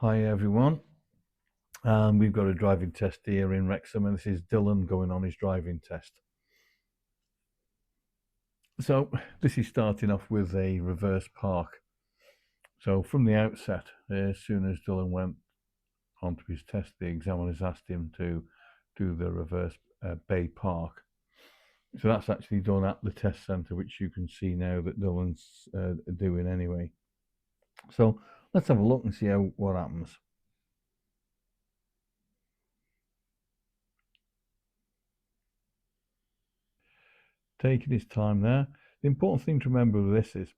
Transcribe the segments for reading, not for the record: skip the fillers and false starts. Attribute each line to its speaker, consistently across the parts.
Speaker 1: Hi everyone. We've got a driving test here in Wrexham, and this is Dylan going on his driving test. So this is starting off with a reverse park. So from the outset, as soon as Dylan went onto his test, the examiners asked him to do the reverse bay park. So that's actually done at the test centre, which you can see now that Dylan's doing anyway. So let's have a look and see what happens. Taking his time there. The important thing to remember with this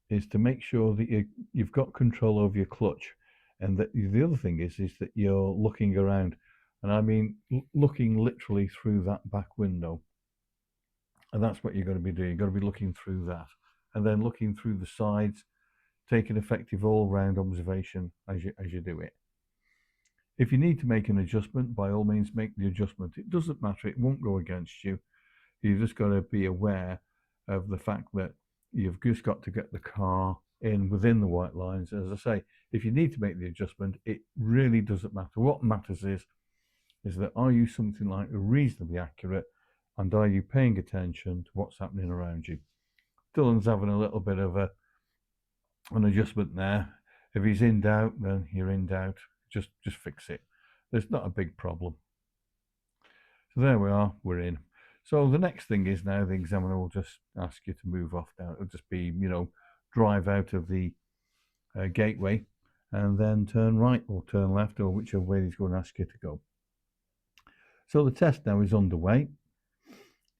Speaker 1: is to make sure that you've got control over your clutch, and that the other thing is that you're looking around, and I mean looking literally through that back window, and that's what you're going to be doing. You've got to be looking through that, and then looking through the sides, taking effective all-round observation as you do it. If you need to make an adjustment, by all means make the adjustment. It doesn't matter, it won't go against you. You've just got to be aware of the fact that you've just got to get the car in within the white lines. As I say, if you need to make the adjustment, it really doesn't matter. What matters is that are you something like reasonably accurate, and are you paying attention to what's happening around you? Dylan's having a little bit of an adjustment there. If he's in doubt, then you're in doubt. Just fix it. There's not a big problem. So there we are, we're in. So the next thing is now the examiner will just ask you to move off now. It'll just be, drive out of the gateway and then turn right or turn left, or whichever way he's going to ask you to go. So the test now is underway.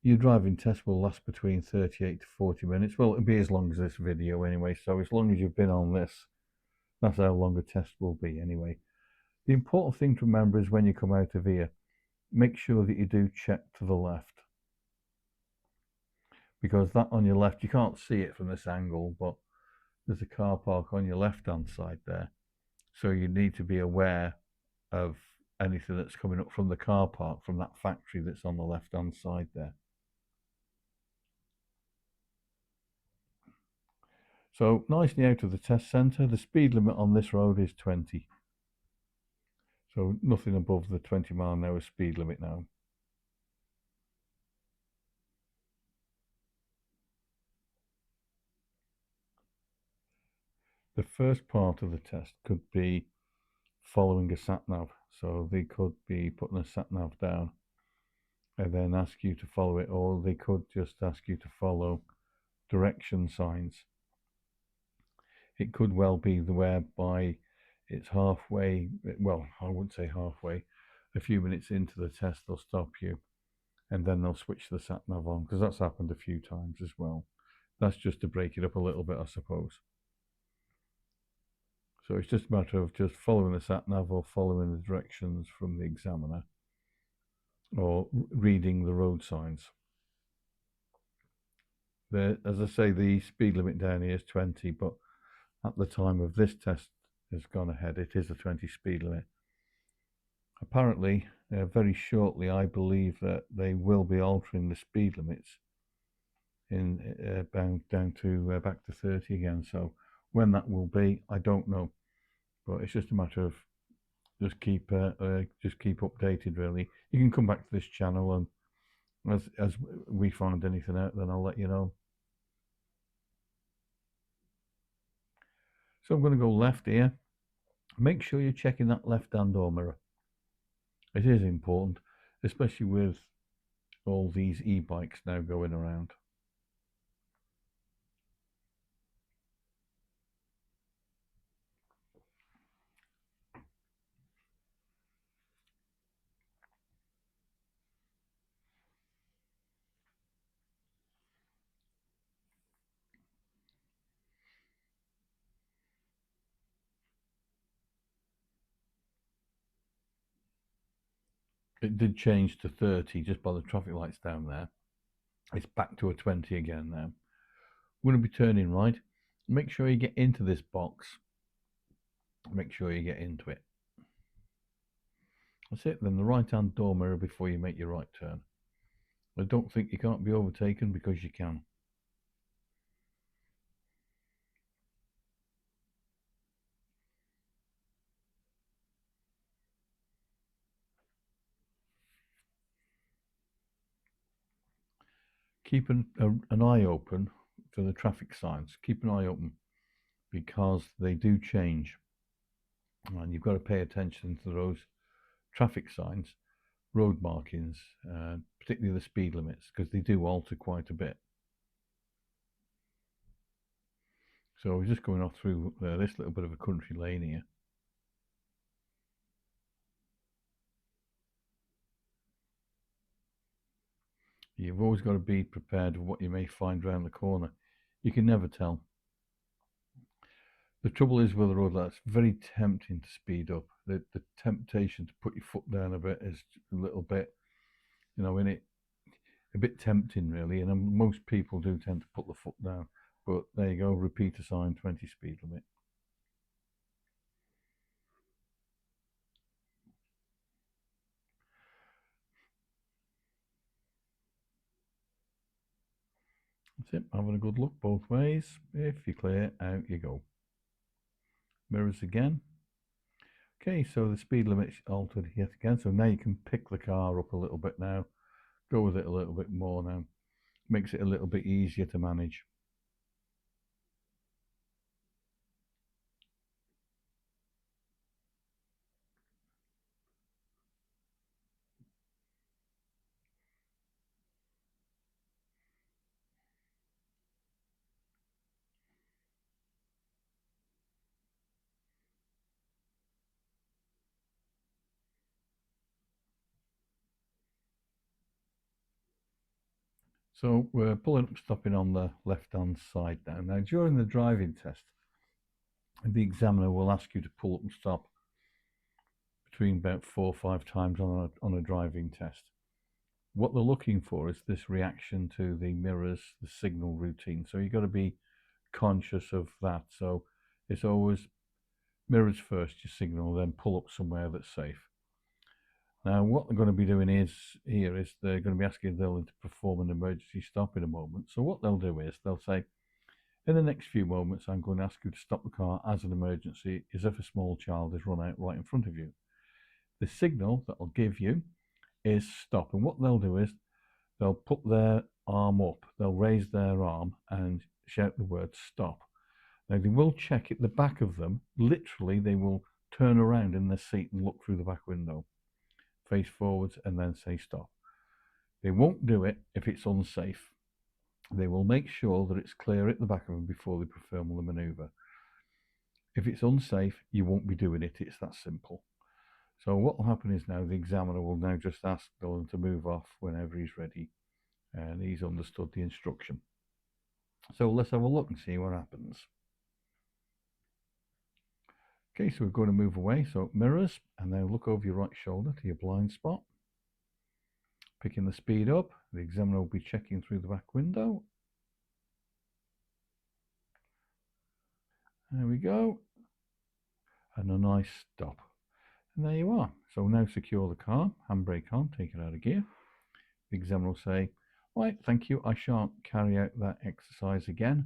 Speaker 1: Your driving test will last between 38 to 40 minutes. Well, it'll be as long as this video anyway. So as long as you've been on this, that's how long a test will be anyway. The important thing to remember is when you come out of here, make sure that you do check to the left, because that on your left, you can't see it from this angle, but there's a car park on your left hand side there. So you need to be aware of anything that's coming up from the car park, from that factory that's on the left hand side there. So nicely out of the test centre, the speed limit on this road is 20. So nothing above the 20-mile-an-hour speed limit now. The first part of the test could be following a sat-nav. So they could be putting a sat-nav down and then ask you to follow it, or they could just ask you to follow direction signs. It could well be the whereby it's halfway, well, I wouldn't say halfway, a few minutes into the test they'll stop you and then they'll switch the sat-nav on, because that's happened a few times as well. That's just to break it up a little bit, I suppose. So it's just a matter of just following the sat-nav or following the directions from the examiner, or reading the road signs. As I say, the speed limit down here is 20, but at the time of this test has gone ahead, it is a 20 speed limit. Apparently, very shortly, I believe that they will be altering the speed limits in down to back to 30 again. So when that will be, I don't know, but it's just a matter of just keep updated. Really, you can come back to this channel, and as we find anything out, then I'll let you know. So I'm going to go left here. Make sure you're checking that left-hand door mirror. It is important, especially with all these e-bikes now going around. It did change to 30 just by the traffic lights down there. It's back to a 20 again now. We're going to be turning right. Make sure you get into this box. Make sure you get into it. That's it. Then the right-hand door mirror before you make your right turn. I don't think you can't be overtaken, because you can. keep an eye open for the traffic signs. Keep an eye open because they do change, and you've got to pay attention to those traffic signs, road markings, particularly the speed limits, because they do alter quite a bit. So we're just going off through this little bit of a country lane here. You've always got to be prepared for what you may find around the corner. You can never tell. The trouble is with the road, that's very tempting to speed up. The temptation to put your foot down a bit is a little bit, in it, a bit tempting really. And most people do tend to put the foot down. But there you go, repeater sign, 20 speed limit. That's it, having a good look both ways. If you're clear, out you go. Mirrors again. Okay, so the speed limit's altered yet again. So now you can pick the car up a little bit now. Go with it a little bit more now. Makes it a little bit easier to manage. So we're pulling up, stopping on the left-hand side now. Now, during the driving test, the examiner will ask you to pull up and stop between about 4 or 5 times on a driving test. What they're looking for is this reaction to the mirrors, the signal routine. So you've got to be conscious of that. So it's always mirrors first, your signal, then pull up somewhere that's safe. Now, what they're going to be doing is they're going to be asking Dylan to perform an emergency stop in a moment. So what they'll do is they'll say, in the next few moments, I'm going to ask you to stop the car as an emergency, as if a small child has run out right in front of you. The signal that I'll give you is stop. And what they'll do is they'll put their arm up, they'll raise their arm and shout the word stop. Now, they will check at the back of them. Literally, they will turn around in their seat and look through the back window, face forwards, and then say stop. They won't do it if it's unsafe. They will make sure that it's clear at the back of them before they perform the manoeuvre. If it's unsafe, you won't be doing it. It's that simple. So what will happen is now the examiner will now just ask Dylan to move off whenever he's ready, and he's understood the instruction. So let's have a look and see what happens. Okay, so we're going to move away. So mirrors, and then look over your right shoulder to your blind spot. Picking the speed up, the examiner will be checking through the back window. There we go. And a nice stop. And there you are. So now secure the car, handbrake on, take it out of gear. The examiner will say, right, thank you, I shan't carry out that exercise again.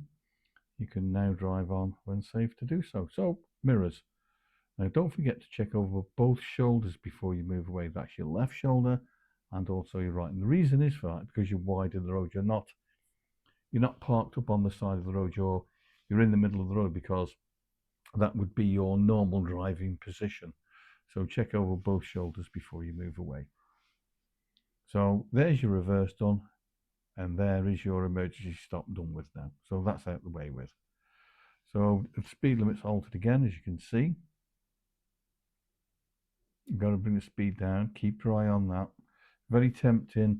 Speaker 1: You can now drive on when safe to do so. So, mirrors. Now don't forget to check over both shoulders before you move away. That's your left shoulder and also your right. And the reason is for that, because you're wide in the road. You're not parked up on the side of the road. You're in the middle of the road, because that would be your normal driving position. So check over both shoulders before you move away. So there's your reverse done, and there is your emergency stop done with now. So that's out the way with. So the speed limit's altered again, as you can see. You've got to bring the speed down. Keep your eye on that. Very tempting,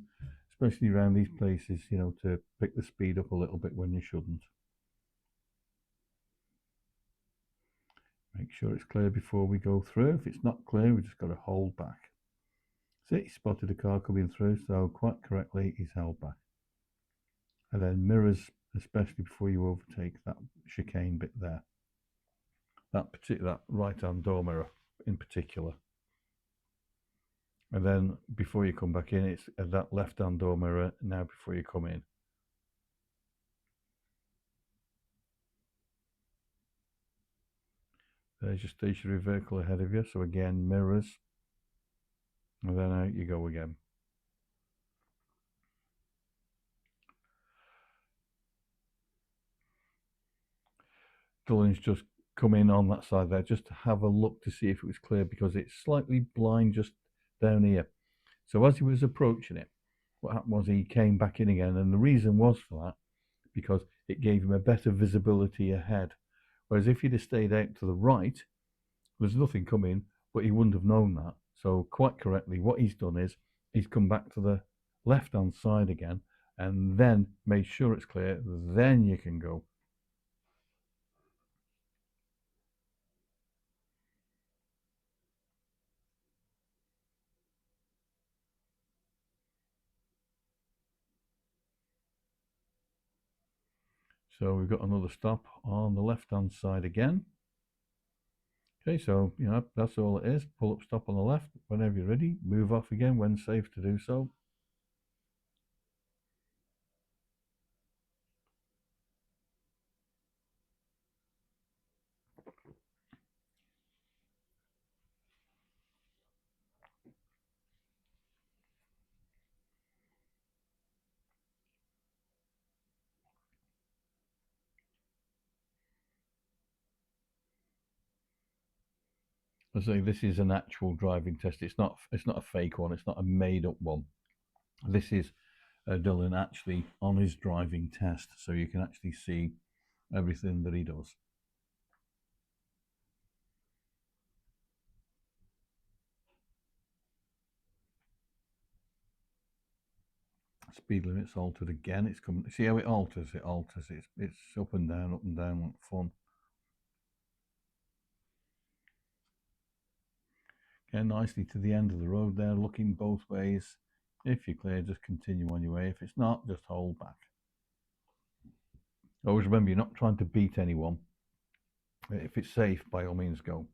Speaker 1: especially around these places, to pick the speed up a little bit when you shouldn't. Make sure it's clear before we go through. If it's not clear, we've just got to hold back. See, he spotted a car coming through, so quite correctly, he's held back. And then mirrors, especially before you overtake that chicane bit there. That right-hand door mirror in particular. And then before you come back in, it's that left-hand door mirror now before you come in. There's your stationary vehicle ahead of you. So again, mirrors. And then out you go again. Dylan's just come in on that side there just to have a look to see if it was clear, because it's slightly blind just down here. So as he was approaching it, what happened was he came back in again, and the reason was for that because it gave him a better visibility ahead. Whereas if he'd have stayed out to the right, there's nothing coming, but he wouldn't have known that. So quite correctly, what he's done is he's come back to the left-hand side again and then made sure it's clear. Then you can go. So we've got another stop on the left-hand side again. Okay, so that's all it is. Pull up, stop on the left. Whenever you're ready, move off again when safe to do so. I say this is an actual driving test. It's not a fake one. It's not a made up one. This is Dylan actually on his driving test, so you can actually see everything that he does. Speed limit's altered again. It's coming. See how it alters? It alters. It's up and down, like fun. Get nicely to the end of the road there, looking both ways. If you're clear, just continue on your way. If it's not, just hold back. Always remember, you're not trying to beat anyone. If it's safe, by all means, go.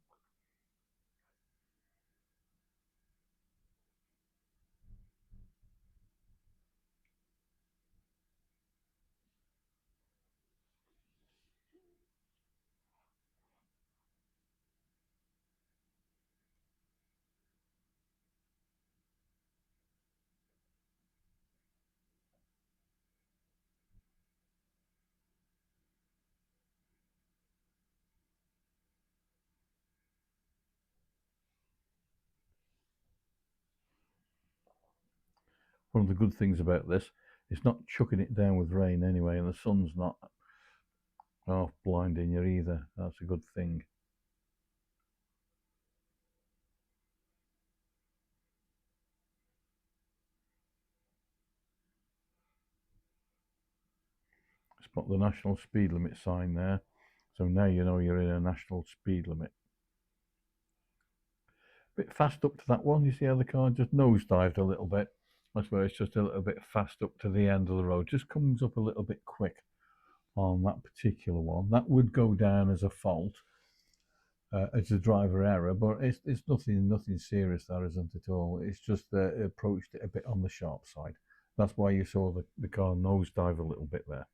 Speaker 1: One of the good things about this, it's not chucking it down with rain anyway, and the sun's not half blinding you either. That's a good thing. Spot the national speed limit sign there. So now you know you're in a national speed limit. A bit fast up to that one. You see how the car just nosedived a little bit? That's where it's just a little bit fast up to the end of the road. Just comes up a little bit quick on that particular one. That would go down as a fault, as a driver error, but it's nothing serious. That isn't at all. It's just it approached it a bit on the sharp side. That's why you saw the car nosedive a little bit there.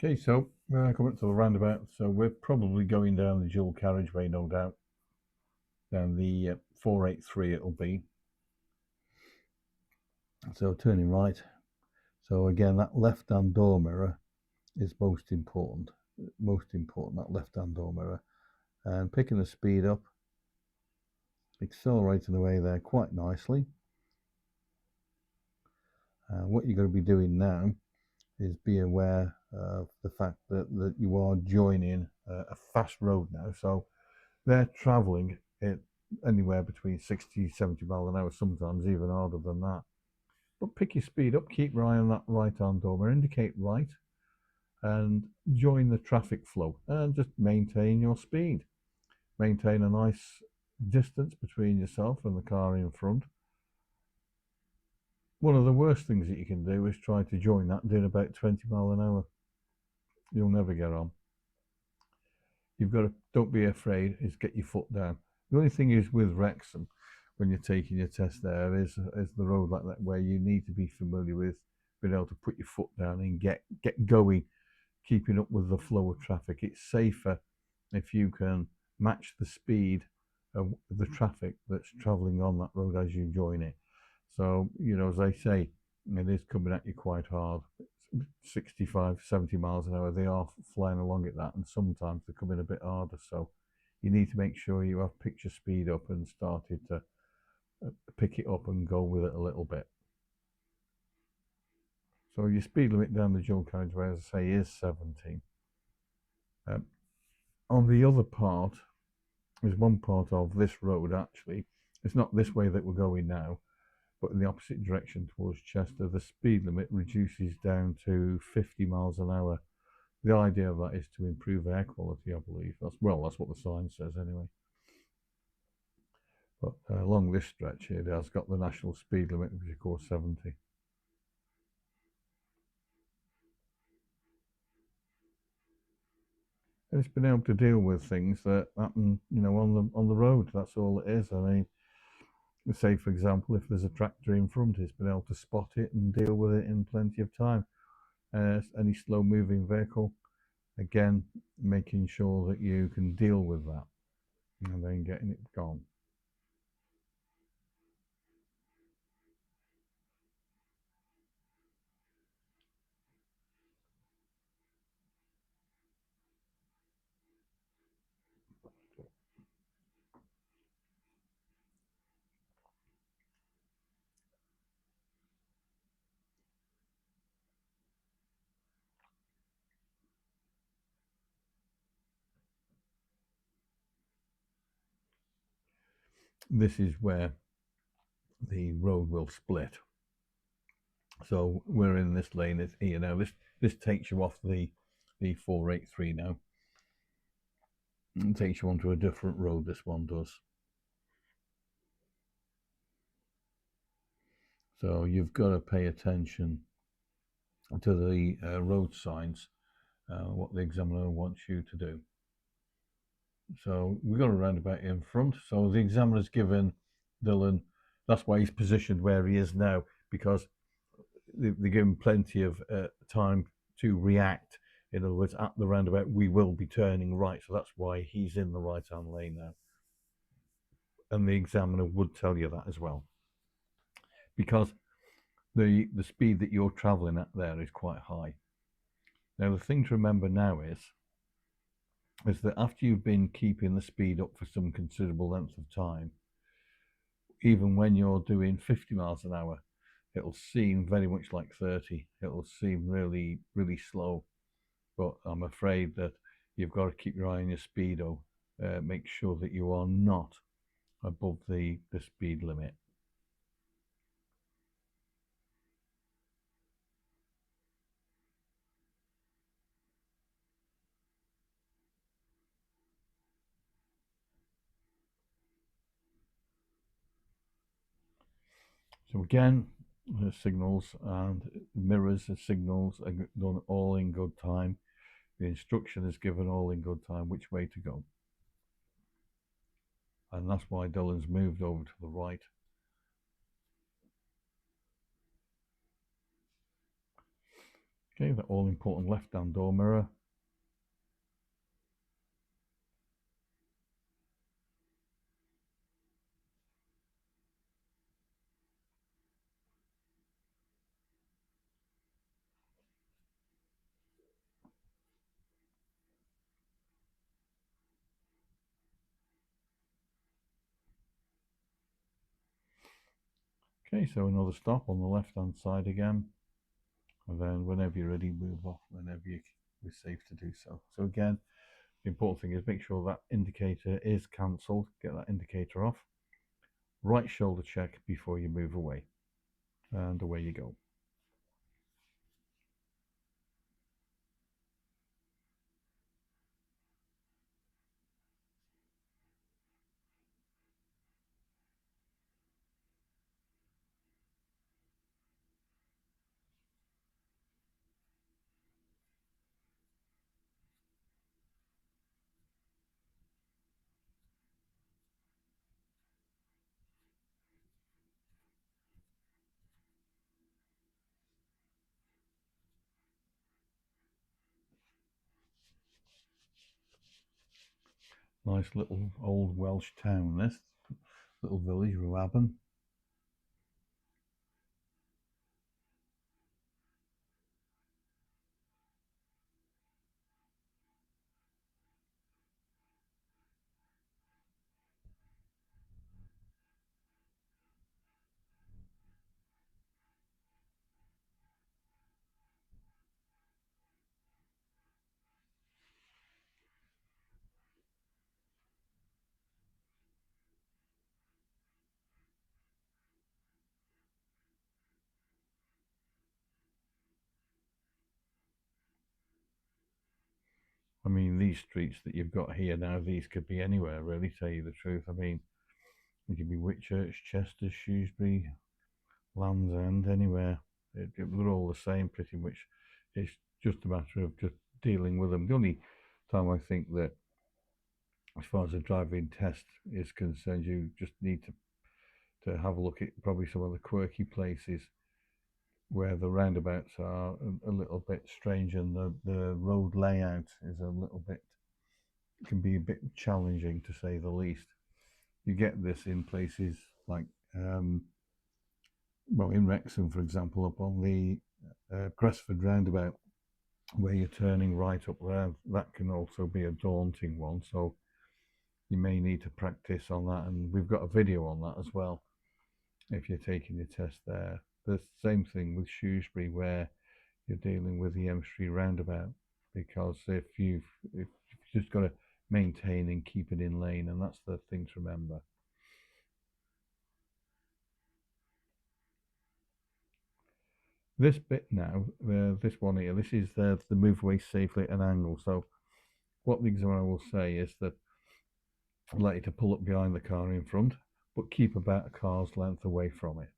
Speaker 1: Okay, so coming up to the roundabout, so we're probably going down the dual carriageway, no doubt. Down the 483 it'll be. So turning right. So again, that left-hand door mirror is most important. That left-hand door mirror. And picking the speed up, accelerating away there quite nicely. What you're going to be doing now is be aware of the fact that you are joining a fast road now. So they're travelling at anywhere between 60, 70 miles an hour, sometimes even harder than that. But pick your speed up, keep your eye on that right-hand door mirror, indicate right, and join the traffic flow, and just maintain your speed. Maintain a nice distance between yourself and the car in front. One of the worst things that you can do is try to join that doing about 20 miles an hour. You'll never get on. You've got to, don't be afraid, is get your foot down. The only thing is with Wrexham, when you're taking your test there, is the road like that where you need to be familiar with being able to put your foot down and get going, keeping up with the flow of traffic. It's safer if you can match the speed of the traffic that's travelling on that road as you join it. So, as they say, it is coming at you quite hard. 65, 70 miles an hour, they are flying along at that, and sometimes they're coming a bit harder. So you need to make sure you have picked your speed up and started to pick it up and go with it a little bit. So your speed limit down the dual carriageway, as I say, is 70. On the other part, there's one part of this road actually. It's not this way that we're going now, but in the opposite direction towards Chester, the speed limit reduces down to 50 miles an hour. The idea of that is to improve air quality, I believe. That's what the sign says anyway. But along this stretch here, it has got the national speed limit, which is of course 70. And it's been able to deal with things that happen, on the road. That's all it is. I mean, say for example, if there's a tractor in front, it's been able to spot it and deal with it in plenty of time. Any slow-moving vehicle, again, making sure that you can deal with that and then getting it gone. This is where the road will split. So we're in this lane here now. This takes you off the 483 now. It takes you onto a different road, this one does. So you've got to pay attention to the road signs, what the examiner wants you to do. So we've got a roundabout in front. So the examiner's given Dylan, that's why he's positioned where he is now, because they're given plenty of time to react. In other words, at the roundabout, we will be turning right. So that's why he's in the right-hand lane now. And the examiner would tell you that as well. Because the speed that you're traveling at there is quite high. Now, the thing to remember now is that after you've been keeping the speed up for some considerable length of time, even when you're doing 50 miles an hour, it'll seem very much like 30. It'll seem really, really slow. But I'm afraid that you've got to keep your eye on your speedo. Make sure that you are not above the speed limit. So again, signals and mirrors and signals are done all in good time. The instruction is given all in good time which way to go. And that's why Dylan's moved over to the right. Okay, the all important left-hand door mirror. Okay, so another stop on the left-hand side again. And then whenever you're ready, move off whenever you're safe to do so. So again, the important thing is make sure that indicator is cancelled. Get that indicator off. Right shoulder check before you move away. And away you go. Nice little old Welsh town, this little village, Roundabout. I mean, these streets that you've got here now, these could be anywhere, really, tell you the truth. I mean, it could be Whitchurch, Chester, Shrewsbury, Land's End, anywhere. They're all the same, pretty much. It's just a matter of just dealing with them. The only time I think that, as far as a driving test is concerned, you just need to have a look at probably some of the quirky places where the roundabouts are a little bit strange and the road layout is a little bit, can be a bit challenging to say the least. You get this in places like, well, in Wrexham, for example, up on the Gresford roundabout, where you're turning right up there, that can also be a daunting one. So you may need to practice on that, and we've got a video on that as well if you're taking your test there. The same thing with Shrewsbury, where you're dealing with the M3 roundabout, because if you've just got to maintain and keep it in lane, and that's the thing to remember. This bit now, this one here, this is the move away safely at an angle. So what the examiner will say is that I'd like you to pull up behind the car in front, but keep about a car's length away from it,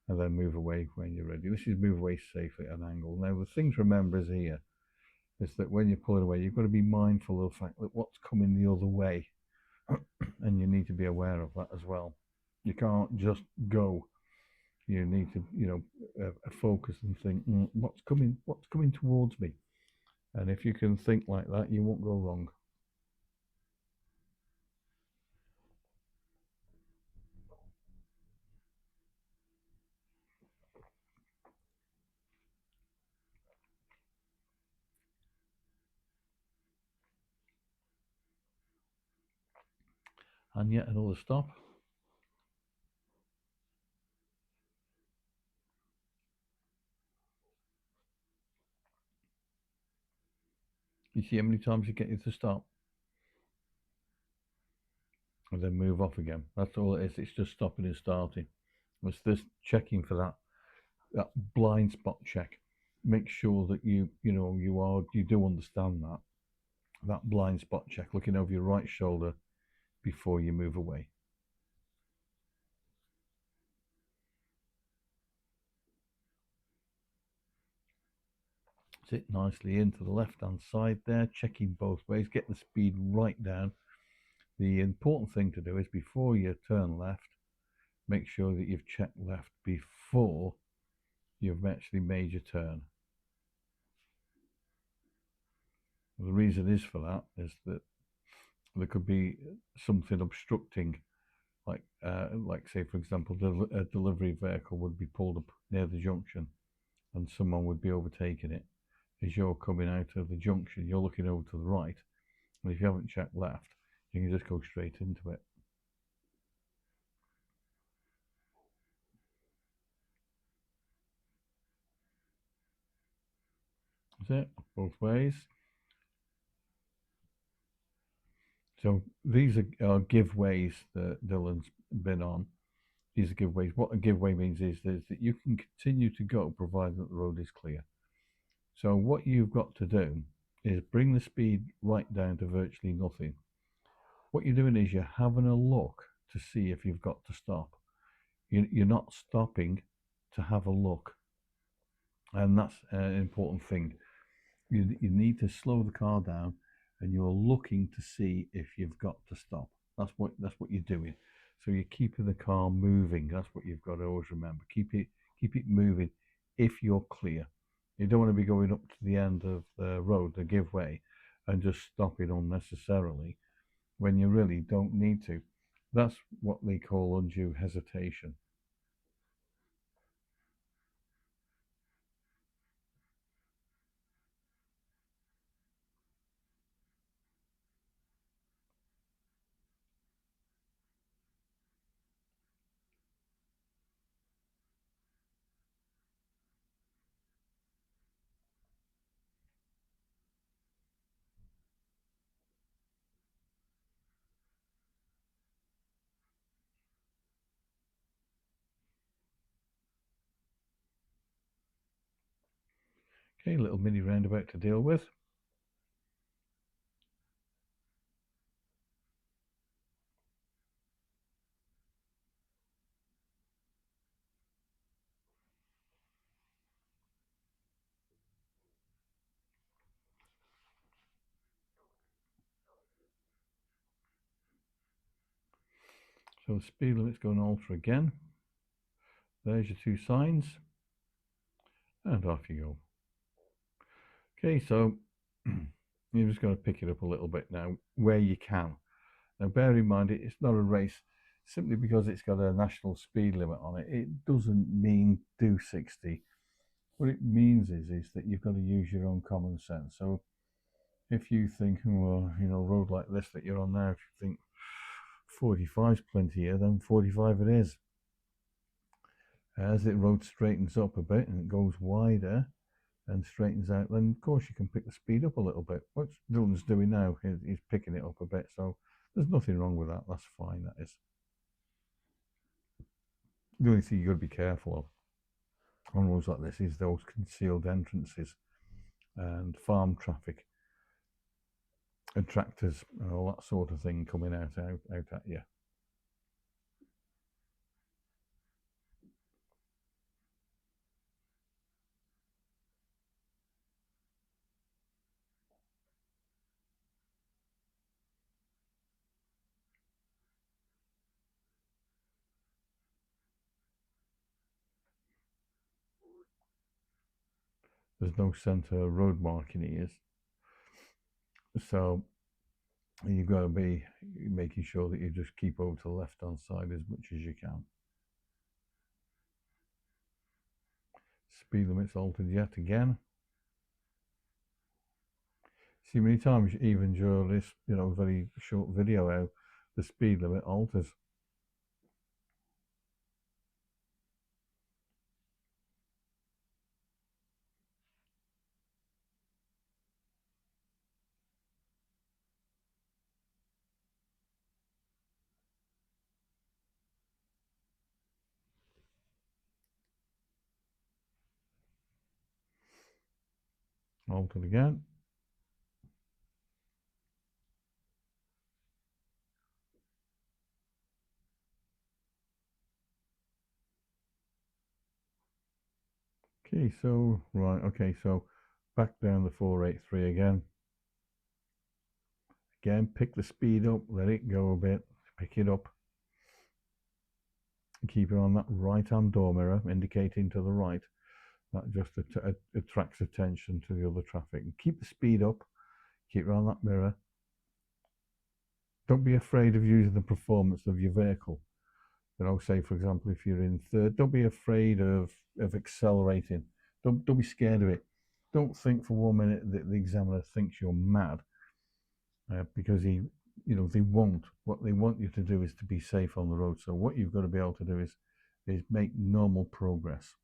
Speaker 1: and then move away when you're ready. This is move away safely at an angle. Now the thing to remember is here is that when you're pulling away, you've got to be mindful of the fact that what's coming the other way, and you need to be aware of that as well. You can't just go. You need to, focus and think, what's coming towards me. And if you can think like that, you won't go wrong. And yet another stop. You see how many times you get you to stop and then move off again. That's all it is. It's just stopping and starting. It's this checking for that blind spot check. Make sure that you do understand that blind spot check, looking over your right shoulder before you move away. Sit nicely into the left hand side there, checking both ways, get the speed right down. The important thing to do is before you turn left, make sure that you've checked left before you've actually made your turn. The reason is for that is that there could be something obstructing, like say for example, a delivery vehicle would be pulled up near the junction, and someone would be overtaking it. As you're coming out of the junction, you're looking over to the right, and if you haven't checked left, you can just go straight into it. That's it, both ways. So these are giveaways that Dylan's been on. These are giveaways. What a giveaway means is that you can continue to go provided that the road is clear. So what you've got to do is bring the speed right down to virtually nothing. What you're doing is you're having a look to see if you've got to stop. You're not stopping to have a look, and that's an important thing. You need to slow the car down, and you're looking to see if you've got to stop. That's what you're doing. So you're keeping the car moving. That's what you've got to always remember. Keep it moving if you're clear. You don't want to be going up to the end of the road, the give way, and just stopping unnecessarily when you really don't need to. That's what they call undue hesitation. Okay, little mini roundabout to deal with. So the speed limit's going to alter again. There's your two signs, and off you go. Okay, so you're just going to pick it up a little bit now where you can. Now bear in mind it's not a race. Simply because it's got a national speed limit on it, it doesn't mean do 60. What it means is that you've got to use your own common sense. So if you think, well, you know, a road like this that you're on now, if you think 45 is plenty here, then 45 it is. As the road straightens up a bit and it goes wider and straightens out, then of course you can pick the speed up a little bit. What Dylan's doing now, he's picking it up a bit, so there's nothing wrong with that. That's fine, that is. The only thing you've got to be careful of on roads like this is those concealed entrances and farm traffic and tractors and all that sort of thing coming out at you. There's no centre road marking here, so you've got to be making sure that you just keep over to the left hand side as much as you can. Speed limit's altered yet again. See, many times even during this, you know, very short video, how the speed limit alters. Altered again. Okay, so right, okay, so back down the 483 again. Again, pick the speed up, let it go a bit, pick it up. Keep it on that right hand door mirror, indicating to the right. That just attracts attention to the other traffic. And keep the speed up, keep it on that mirror. Don't be afraid of using the performance of your vehicle. You know, say for example, if you're in third, don't be afraid of accelerating. Don't be scared of it. Don't think for 1 minute that the examiner thinks you're mad, because he, you know, they won't. What they want you to do is to be safe on the road. So what you've got to be able to do is make normal progress.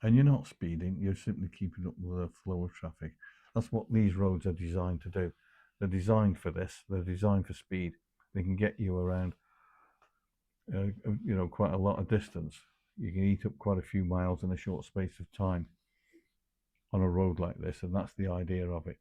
Speaker 1: And you're not speeding, you're simply keeping up with the flow of traffic. That's what these roads are designed to do. They're designed for this, they're designed for speed. They can get you around, you know, quite a lot of distance. You can eat up quite a few miles in a short space of time on a road like this, and that's the idea of it.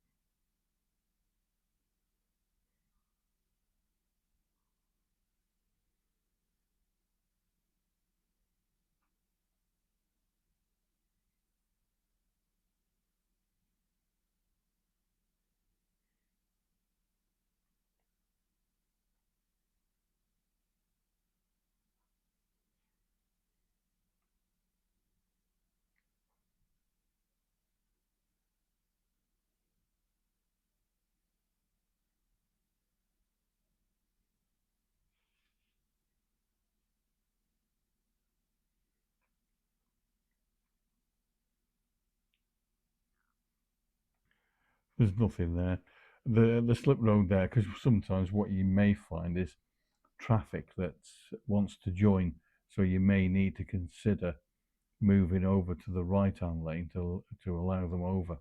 Speaker 1: There's nothing there. The slip road there, because sometimes what you may find is traffic that wants to join, so you may need to consider moving over to the right-hand lane to allow them over,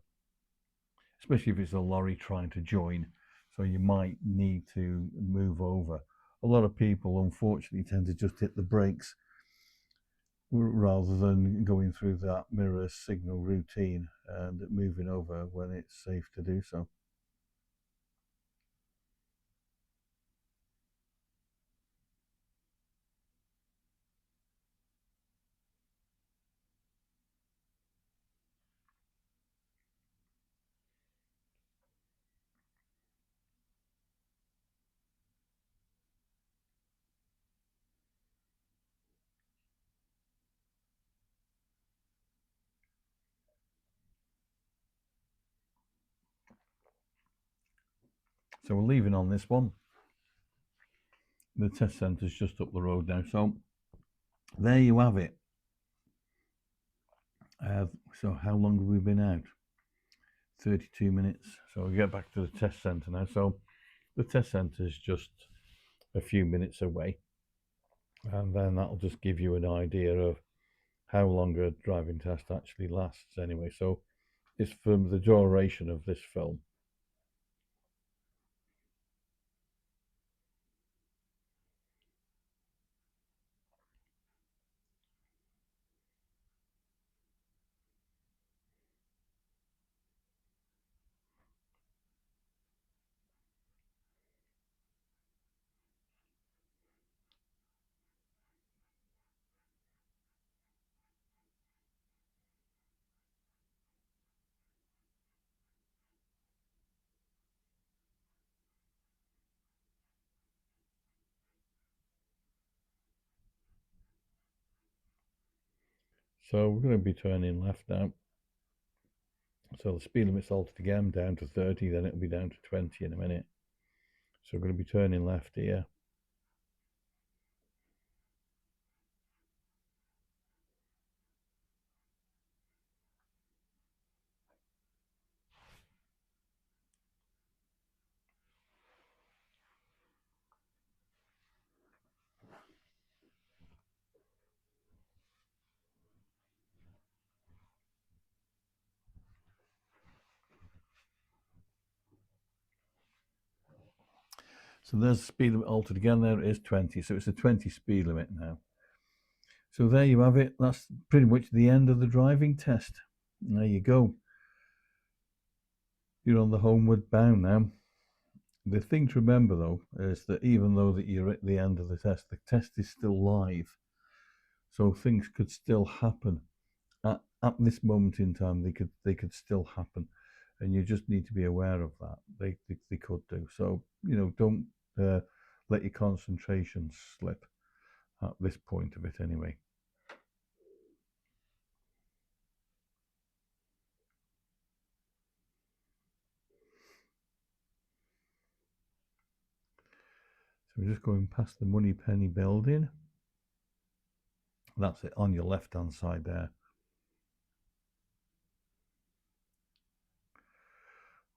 Speaker 1: especially if it's a lorry trying to join. So you might need to move over. A lot of people, unfortunately, tend to just hit the brakes rather than going through that mirror signal routine and moving over when it's safe to do so. So we're leaving on this one. The test centre's just up the road now. So there you have it. So how long have we been out? 32 minutes. So we get back to the test centre now. So the test centre is just a few minutes away. And then that'll just give you an idea of how long a driving test actually lasts anyway. So it's from the duration of this film. So we're going to be turning left now. So the speed limit's altered again down to 30, then it'll be down to 20 in a minute. So we're going to be turning left here. So there's the speed limit altered again. There it is, 20. So it's a 20 speed limit now. So there you have it. That's pretty much the end of the driving test. There you go. You're on the homeward bound now. The thing to remember though is that even though that you're at the end of the test is still live. So things could still happen. At this moment in time, they could still happen, and you just need to be aware of that. They could do. So don't let your concentration slip at this point of it anyway. So we're just going past the Moneypenny building. That's it, on your left hand side there.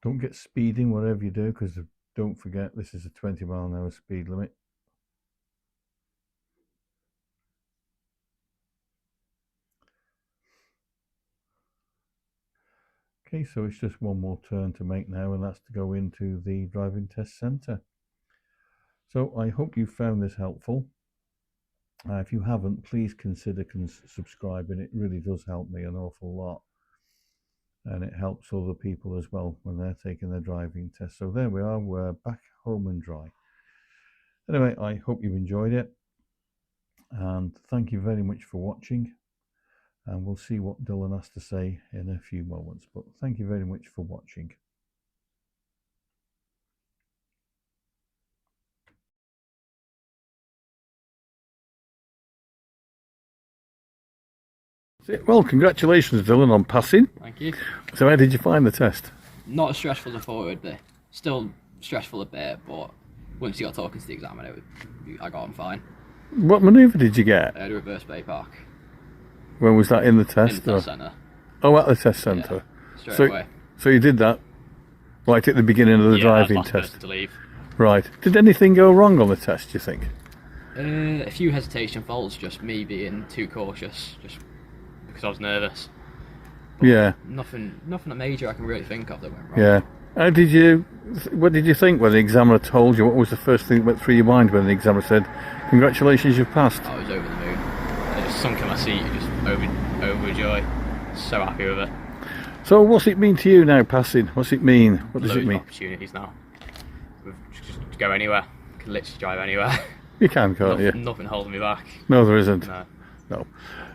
Speaker 1: Don't get speeding whatever you do, because don't forget this is a 20-mile-an-hour speed limit. Okay, so it's just one more turn to make now, and that's to go into the driving test centre. So I hope you found this helpful. If you haven't, please consider subscribing. It really does help me an awful lot. And it helps other people as well when they're taking their driving test. So there we are, we're back home and dry. Anyway, I hope you've enjoyed it. And thank you very much for watching. And we'll see what Dylan has to say in a few moments. But thank you very much for watching. Well, congratulations, Dylan, on passing.
Speaker 2: Thank you.
Speaker 1: So how did you find the test?
Speaker 2: Not as stressful as I thought it would be. Still stressful a bit, but once you got talking to the examiner, I got on fine.
Speaker 1: What manoeuvre did you get?
Speaker 2: I had a reverse bay park.
Speaker 1: When was that, in the test?
Speaker 2: In the test centre.
Speaker 1: Oh, at the test centre.
Speaker 2: Yeah, straight away.
Speaker 1: So you did that Right at the beginning of the
Speaker 2: Yeah,
Speaker 1: driving
Speaker 2: last
Speaker 1: test.
Speaker 2: person to leave.
Speaker 1: Right. Did anything go wrong on the test, do you think?
Speaker 2: A few hesitation faults, just me being too cautious, just because I was nervous. But
Speaker 1: Yeah.
Speaker 2: Nothing major I can really think of that went wrong.
Speaker 1: Yeah. What did you think when the examiner told you? What was the first thing that went through your mind when the examiner said, "Congratulations, you've passed"?
Speaker 2: I was over the moon. I just sunk in my seat, just overjoyed. So happy with it.
Speaker 1: So what's it mean to you now, passing? What's it mean? What does
Speaker 2: Loads
Speaker 1: it mean?
Speaker 2: of opportunities now. Just go anywhere. Can literally drive anywhere.
Speaker 1: You can't you?
Speaker 2: Nothing holding me back.
Speaker 1: No, there isn't.
Speaker 2: No.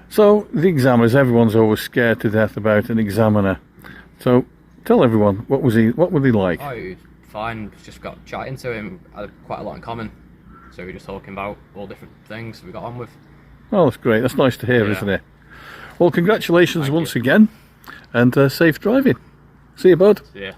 Speaker 1: So the examiners, everyone's always scared to death about an examiner. So tell everyone, what were they like?
Speaker 2: Oh, he was fine. Just got chatting to him. Had quite a lot in common. So we were just talking about all different things we got on with.
Speaker 1: Oh, that's great. That's nice to hear, isn't it? Well, congratulations once again, and safe driving. See you, bud.
Speaker 2: Yeah.